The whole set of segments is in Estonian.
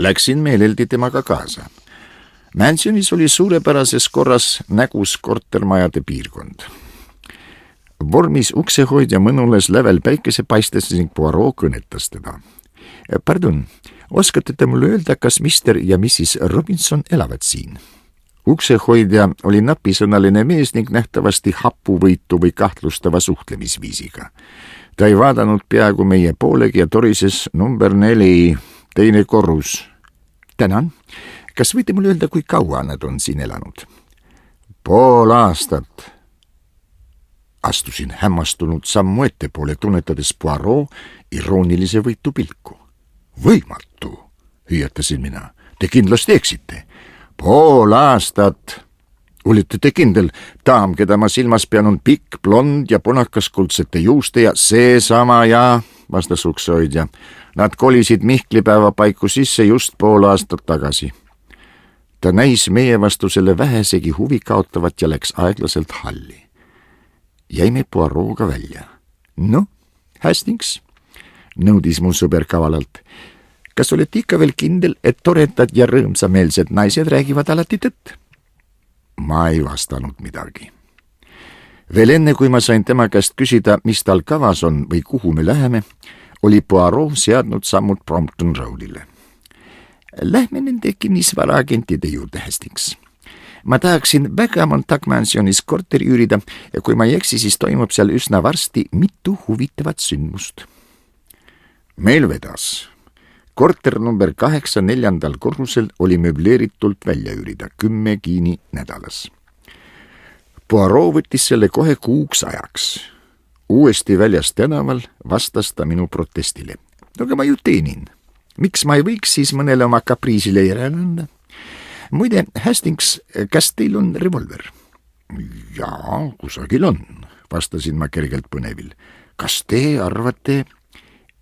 Läksin meeleldi temaga kaasa. Mansionis oli suurepärases korras nägus kortermajade piirkond. Vormis uksehoidja mõnules lävel päikese paistes ning Poirot kõnetas teda. Pardon, oskate te mulle öelda, kas Mr. ja Mrs. Robinson elavad siin? Uksehoidja oli napisõnaline mees ning nähtavasti hapuvõitu või kahtlustava suhtlemisviisiga. Ta ei vaadanud peaaegu meie poolegi ja torises number 4, teine korrus. Tänan. Kas võite mulle öelda, kui kaua nad on siin elanud? Pool aastat. Astusin hämmastunud sammu ettepoole, tunnetades Poirot iroonilise võitu pilku. Võimatu, hüüatasin mina. Te kindlasti eksite. Pool aastat. Olite te kindel, daam, keda ma silmas pean, on pikk, blond ja punakas kuldsete juuste ja seesama ja, vastas uksehoidja. Nad kolisid Mihklipäeva paiku sisse just pool aastat tagasi. Ta näis meie vastu selle vähesegi huvi kaotavat ja läks aeglaselt halli. Jäime Poirot'ga välja. No, Hastings, nõudis mu sõber kavalalt. Kas olete ikka veel kindel, et toredad ja rõõmsameelsed naised räägivad alati tõtt? Ma ei vastanud midagi. Veel enne, kui ma sain tema käest küsida, mis tal kavas on või kuhu me läheme, oli Poirot seadnud sammud Brompton Roadile. Lähme nende kinnisvaraagentide juurde, Hastings. Ma tahaksin väga Montague Mansionis korteri üürida ja kui ma ei eksi, siis toimub seal üsna varsti mitu huvitavat sündmust. Meil vedas. Korter number 8 4. korrusel oli möbleeritult välja üürida 10 kiini nädalas. Poirot võttis selle kohe kuuks ajaks. Uuesti väljas tänaval vastas ta minu protestile. Aga ma ju teenin. Miks ma ei võiks siis mõnele oma kapriisile järele anda? Muide, Hastings, kas teil on revolver? Jaa, kusagil on, vastasin ma kergelt põnevil. Kas te arvate,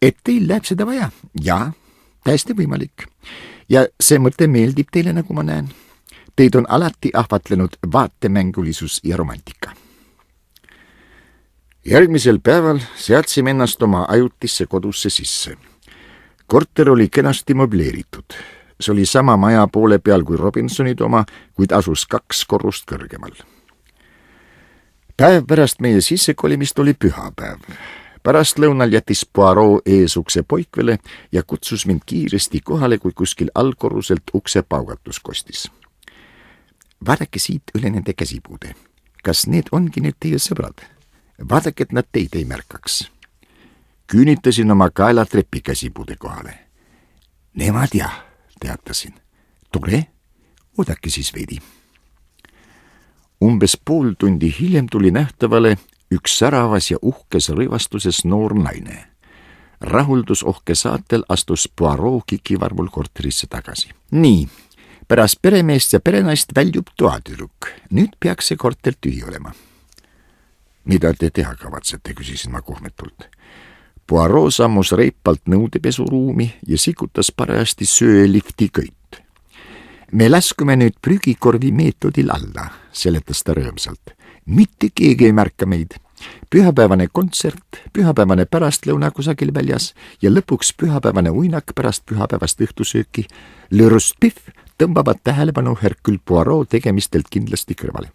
et teil läheb seda vaja? Jaa, täiesti võimalik. Ja see mõte meeldib teile, nagu ma näen. Teid on alati ahvatlenud vaatemängulisus ja romantika. Järgmisel päeval seadsime ennast oma ajutisse kodusse sisse. Korter oli kenasti möbleeritud. See oli sama maja poole peal kui Robinsonid oma, kuid asus 2 korrust kõrgemal. Päev pärast meie sissekolimist oli pühapäev. Pärast lõunal jättis Poirot eesukse poikvele ja kutsus mind kiiresti kohale, kui kuskil allkorruselt ukse paugatus kostis. Vaadake siit üle nende käsipuude. Kas need ongi nüüd teie sõbrad? Vaadake, et nad teid ei märkaks. Küünitasin oma kaela trepi käsipuude kohale. Nemad jah, teatasin. Tore, oodake siis veidi. Umbes pool tundi hiljem tuli nähtavale üks säravas ja uhkes rõivastuses noor naine. Rahuldusohke saatel astus Poirot kikivarmul korterisse tagasi. Nii, pärast peremeest ja perenaist väljub toatüdruk. Nüüd peaks see korter tühi olema. Mida te teha kavatsete, küsisin ma kohmetult. Poirot sammus reipalt nõudepesuruumi ja sikutas parajasti söelifti köit. Me laskume nüüd prügikorvi meetodil alla, seletas ta rõõmsalt. Mitte keegi ei märka meid. Pühapäevane kontsert, pühapäevane pärastlõuna kusagil väljas ja lõpuks pühapäevane uinak pärast pühapäevast õhtusööki. Le Rostbiff tõmbavad tähelepanu Hercule Poirot tegemistelt kindlasti kõrvale.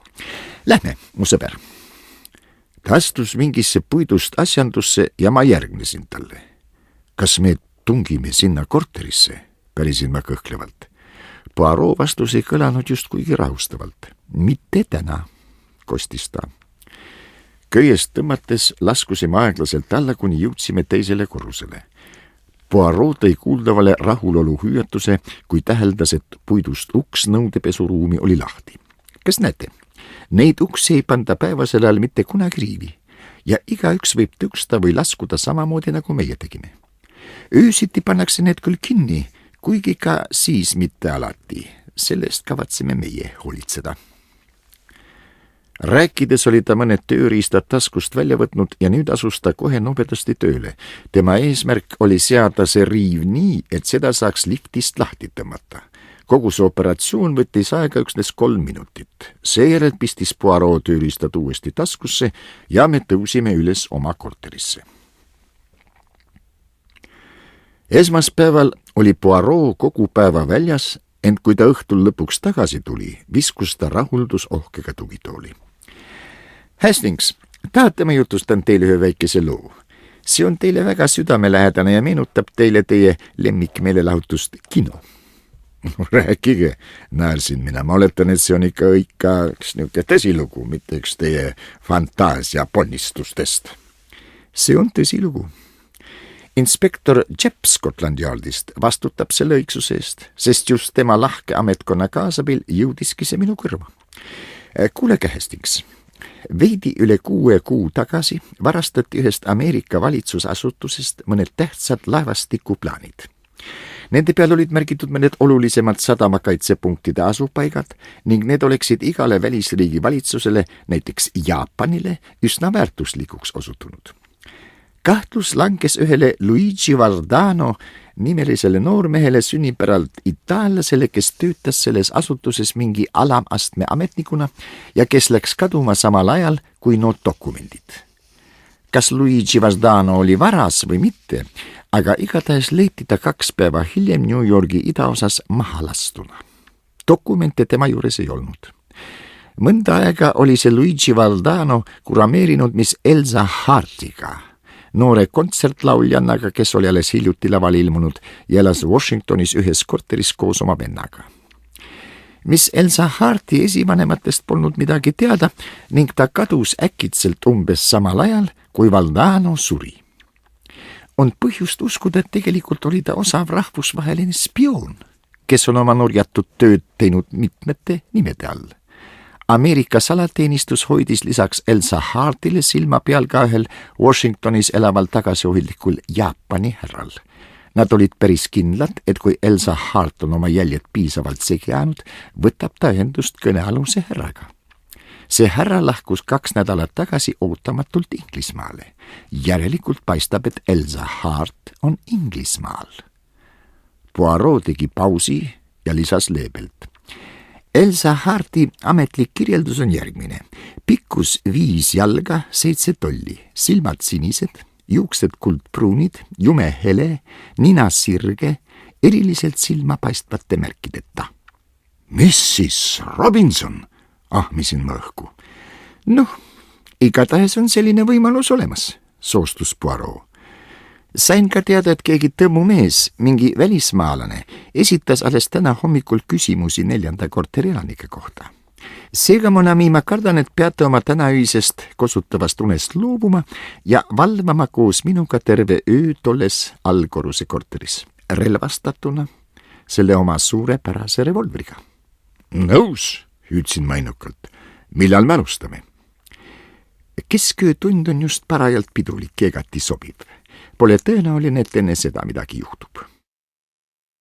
Lähme, mu sõber. Ta astus mingisse puidust asjandusse ja ma järgnesin talle. Kas me tungime sinna korterisse? Pärisin ma kõhklevalt. Poirot vastus ei kõlanud just kuigi rahustavalt. Mitte täna, kostis ta. Köiest tõmmates laskusime aeglaselt alla, kuni jõudsime teisele korrusele. Poirot tõi kuuldavale rahulolu hüüatuse, kui täheldas, et puidust uks nõudepesuruumi oli lahti. Kas näete? Neid uksi ei panda päevasel ajal mitte kunagi riivi ja igaüks võib tõusta või laskuda samamoodi, nagu meie tegime. Öösiti pannakse need küll kinni, kuigi ka siis mitte alati. Sellest kavatseme meie hoolitseda. Rääkides oli ta mõned tööriistad taskust välja võtnud ja nüüd asus ta kohe nobedasti tööle. Tema eesmärk oli seada see riiv nii, et seda saaks liftist lahti tõmmata. Kogu see operatsioon võttis aega üksnes 3 minutit. Seejärel pistis Poirot tööriistad uuesti taskusse ja me tõusime üles oma korterisse. Esmaspäeval oli Poirot kogu päeva väljas, ent kui ta õhtul lõpuks tagasi tuli, viskus ta rahuldusohkega tugitooli. Hastings, tahate ma jutustan teile ühe väikese loo. See on teile väga südamelähedane ja meenutab teile teie lemmikmeelelahutust kino. Rääkige, naersin mina. Ma oletan, et see on ikka üks niisugune tõsilugu, mitte üks teie fantaasia ponnistustest. See on tõsilugu. Inspektor Jepp Scotland Yardist vastutab selle õigsuse eest, sest just tema lahke ametkonna kaasabil jõudiski see minu kõrva. Kuulege, Hastings. Veidi üle 6 kuu tagasi varastati ühest Ameerika valitsusasutusest mõned tähtsad laevastikuplaanid. Nende peal olid märgitud mõned olulisemad sadamakaitsepunktide asupaigad ning need oleksid igale välisriigi valitsusele, näiteks Jaapanile, üsna väärtuslikuks osutunud. Kahtlus langes ühele Luigi Vardano nimelisele noormehele sünnipäralt itaallasele, kes töötas selles asutuses mingi alamastme ametnikuna ja kes läks kaduma samal ajal kui need dokumendid. Kas Luigi Vardano oli varas või mitte, aga igatahes leiti ta 2 päeva hiljem New Yorgi idaosas mahalastuna. Dokumente tema juures ei olnud. Mõnda aega oli see Luigi Vardano kurameerinud Miss Elsa Hartiga, noore kontsertlauljannaga, kes oli alles hiljuti lavale ilmunud ja elas Washingtonis ühes korteris koos oma vennaga. Miss Elsa Harti esivanematest polnud midagi teada ning ta kadus äkitselt umbes samal ajal, kui Valdano suri. On põhjust uskuda, et tegelikult oli ta osav rahvusvaheline spioon, kes on oma nurjatud tööd teinud mitmete nimede all. Ameerika salateenistus hoidis lisaks Elsa Hartile silma peal ka ühel Washingtonis elaval tagasihoidlikul Jaapani härral. Nad olid päris kindlad, et kui Elsa Hart on oma jäljed piisavalt segi jäänud, võtab ta ühendust kõnealuse härraga. See härra lahkus 2 nädalat tagasi ootamatult Inglismaale. Järelikult paistab, et Elsa Hart on Inglismaal. Poirot tegi pausi ja lisas leebelt. Elsa Harti ametlik kirjeldus on järgmine. Pikkus 5 jalga, 7 tolli, silmad sinised, juuksed kuldpruunid, jume hele, nina sirge, eriliselt silma paistvate märkideta. Mrs. Robinson, ahmisin ma õhku. Noh, igatahes on selline võimalus olemas, soostus Poirot. Sain ka teada, et keegi tõmmumees, mingi välismaalane, esitas alles täna hommikul küsimusi 4. korteri elanike kohta. Seega, mon ami, ma kardan, et peate oma tänaöisest kosutavast unest loobuma ja valvama koos minuga terve öö tolles allkorruse korteris, relvastatuna selle oma suurepärase revolvriga. Nõus, hüüdsin ma innukalt. Millal me alustame? Kesköötund on just parajalt pidulik ja igati sobiv. Pole tõenäoline, et enne seda midagi juhtub.